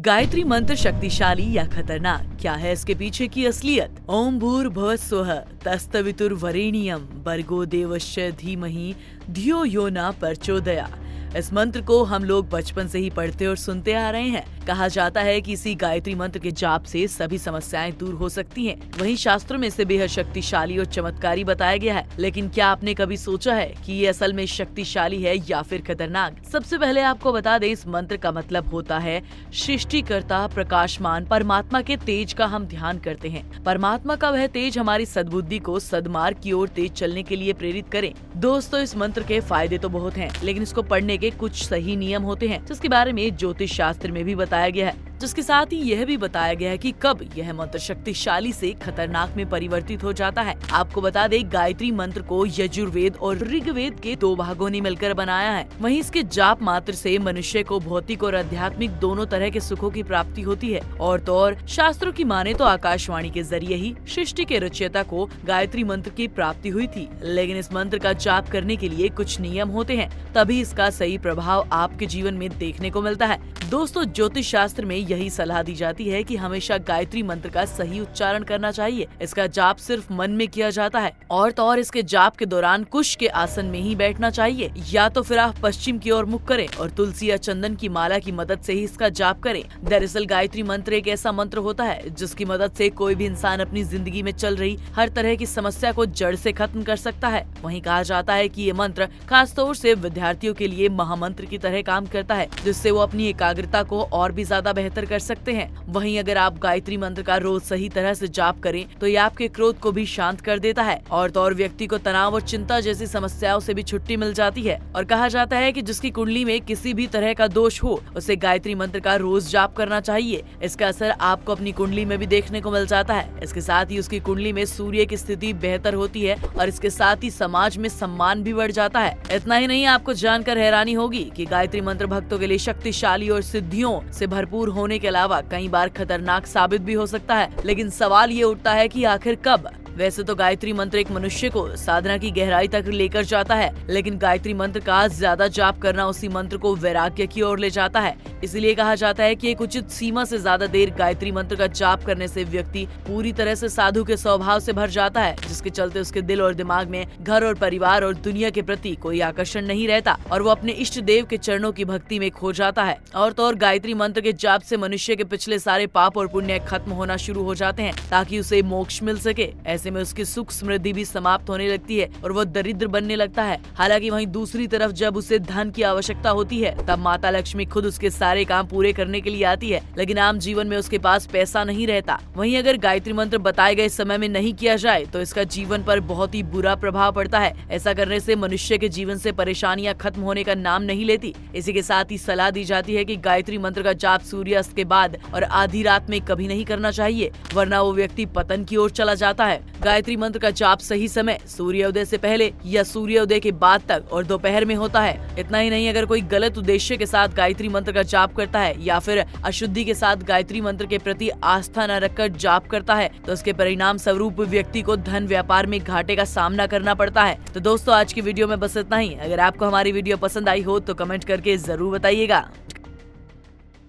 गायत्री मंत्र शक्तिशाली या खतरनाक, क्या है इसके पीछे की असलियत? ओम भूर्भुवः स्वः तत्सवितुर्वरेण्यं भर्गो देवस्य धीमहि धियो यो न प्रचोदयात्। इस मंत्र को हम लोग बचपन से ही पढ़ते और सुनते आ रहे हैं। कहा जाता है कि इसी गायत्री मंत्र के जाप से सभी समस्याएं दूर हो सकती हैं। वहीं शास्त्रों में इसे बेहद शक्तिशाली और चमत्कारी बताया गया है। लेकिन क्या आपने कभी सोचा है कि ये असल में शक्तिशाली है या फिर खतरनाक? सबसे पहले आपको बता दें, इस मंत्र का मतलब होता है सृष्टिकर्ता प्रकाशमान परमात्मा के तेज का हम ध्यान करते हैं। परमात्मा का वह तेज हमारी सद्बुद्धि को सद्मार्ग की ओर तेज चलने के लिए प्रेरित करे। दोस्तों, इस मंत्र के फायदे तो बहुत हैं, लेकिन इसको पढ़ने के कुछ सही नियम होते हैं, जिसके बारे में ज्योतिष शास्त्र में भी बताया गया है। जिसके साथ ही यह भी बताया गया है कि कब यह मंत्र शक्तिशाली से खतरनाक में परिवर्तित हो जाता है। आपको बता दें, गायत्री मंत्र को यजुर्वेद और ऋग्वेद के 2 भागों ने मिलकर बनाया है। वहीं इसके जाप मात्र से मनुष्य को भौतिक और आध्यात्मिक दोनों तरह के सुखों की प्राप्ति होती है। और तो और शास्त्रों की माने तो आकाशवाणी के जरिए ही सृष्टि के रचयिता को गायत्री मंत्र की प्राप्ति हुई थी। लेकिन इस मंत्र का जाप करने के लिए कुछ नियम होते हैं, तभी इसका सही प्रभाव आपके जीवन में देखने को मिलता है। दोस्तों, ज्योतिष शास्त्र में यही सलाह दी जाती है कि हमेशा गायत्री मंत्र का सही उच्चारण करना चाहिए। इसका जाप सिर्फ मन में किया जाता है और तो और इसके जाप के दौरान कुश के आसन में ही बैठना चाहिए, या तो फिर आप पश्चिम की ओर मुख करें और तुलसी या चंदन की माला की मदद से ही इसका जाप करें। दरअसल गायत्री मंत्र एक ऐसा मंत्र होता है जिसकी मदद से कोई भी इंसान अपनी जिंदगी में चल रही हर तरह की समस्या को जड़ से खत्म कर सकता है। वहीं कहा जाता है कि ये मंत्र खासतौर से विद्यार्थियों के लिए महामंत्र की तरह काम करता है, जिससे वो अपनी एकाग्रता को और भी ज्यादा बेहतर कर सकते हैं। वहीं अगर आप गायत्री मंत्र का रोज सही तरह से जाप करें तो ये आपके क्रोध को भी शांत कर देता है और तो और व्यक्ति को तनाव और चिंता जैसी समस्याओं से भी छुट्टी मिल जाती है। और कहा जाता है कि जिसकी कुंडली में किसी भी तरह का दोष हो, उसे गायत्री मंत्र का रोज जाप करना चाहिए। इसका असर आपको अपनी कुंडली में भी देखने को मिल जाता है। इसके साथ ही उसकी कुंडली में सूर्य की स्थिति बेहतर होती है और इसके साथ ही समाज में सम्मान भी बढ़ जाता है। इतना ही नहीं, आपको जानकर हैरानी होगी कि गायत्री मंत्र भक्तों के लिए शक्तिशाली और सिद्धियों से भरपूर होने के अलावा कई बार खतरनाक साबित भी हो सकता है। लेकिन सवाल ये उठता है कि आखिर कब? वैसे तो गायत्री मंत्र एक मनुष्य को साधना की गहराई तक लेकर जाता है, लेकिन गायत्री मंत्र का ज्यादा जाप करना उसी मंत्र को वैराग्य की ओर ले जाता है। इसलिए कहा जाता है कि एक उचित सीमा से ज्यादा देर गायत्री मंत्र का जाप करने से व्यक्ति पूरी तरह से साधु के स्वभाव से भर जाता है, जिसके चलते उसके दिल और दिमाग में घर और परिवार और दुनिया के प्रति कोई आकर्षण नहीं रहता और वो अपने इष्ट देव के चरणों की भक्ति में खो जाता है। और तो और गायत्री मंत्र के जाप से मनुष्य के पिछले सारे पाप और पुण्य खत्म होना शुरू हो जाते हैं, ताकि उसे मोक्ष मिल सके। ऐसे में उसकी सुख समृद्धि भी समाप्त होने लगती है और वो दरिद्र बनने लगता है। हालांकि वहीं दूसरी तरफ जब उसे धन की आवश्यकता होती है, तब माता लक्ष्मी खुद उसके सारे काम पूरे करने के लिए आती है, लेकिन आम जीवन में उसके पास पैसा नहीं रहता। वहीं अगर गायत्री मंत्र बताए गए समय में नहीं किया जाए तो इसका जीवन पर बहुत ही बुरा प्रभाव पड़ता है। ऐसा करने से मनुष्य के जीवन से परेशानियां खत्म होने का नाम नहीं लेती। इसी के साथ ही सलाह दी जाती है कि गायत्री मंत्र का जाप सूर्यास्त के बाद और आधी रात में कभी नहीं करना चाहिए, वरना वो व्यक्ति पतन की ओर चला जाता है। गायत्री मंत्र का जाप सही समय सूर्योदय से पहले या सूर्योदय के बाद तक और दोपहर में होता है। इतना ही नहीं, अगर कोई गलत उद्देश्य के साथ गायत्री मंत्र का जाप करता है या फिर अशुद्धि के साथ गायत्री मंत्र के प्रति आस्था न रखकर जाप करता है, तो उसके परिणाम स्वरूप व्यक्ति को धन व्यापार में घाटे का सामना करना पड़ता है। तो दोस्तों, आज की वीडियो में बस इतना ही। अगर आपको हमारी वीडियो पसंद आई हो तो कमेंट करके जरूर बताइएगा।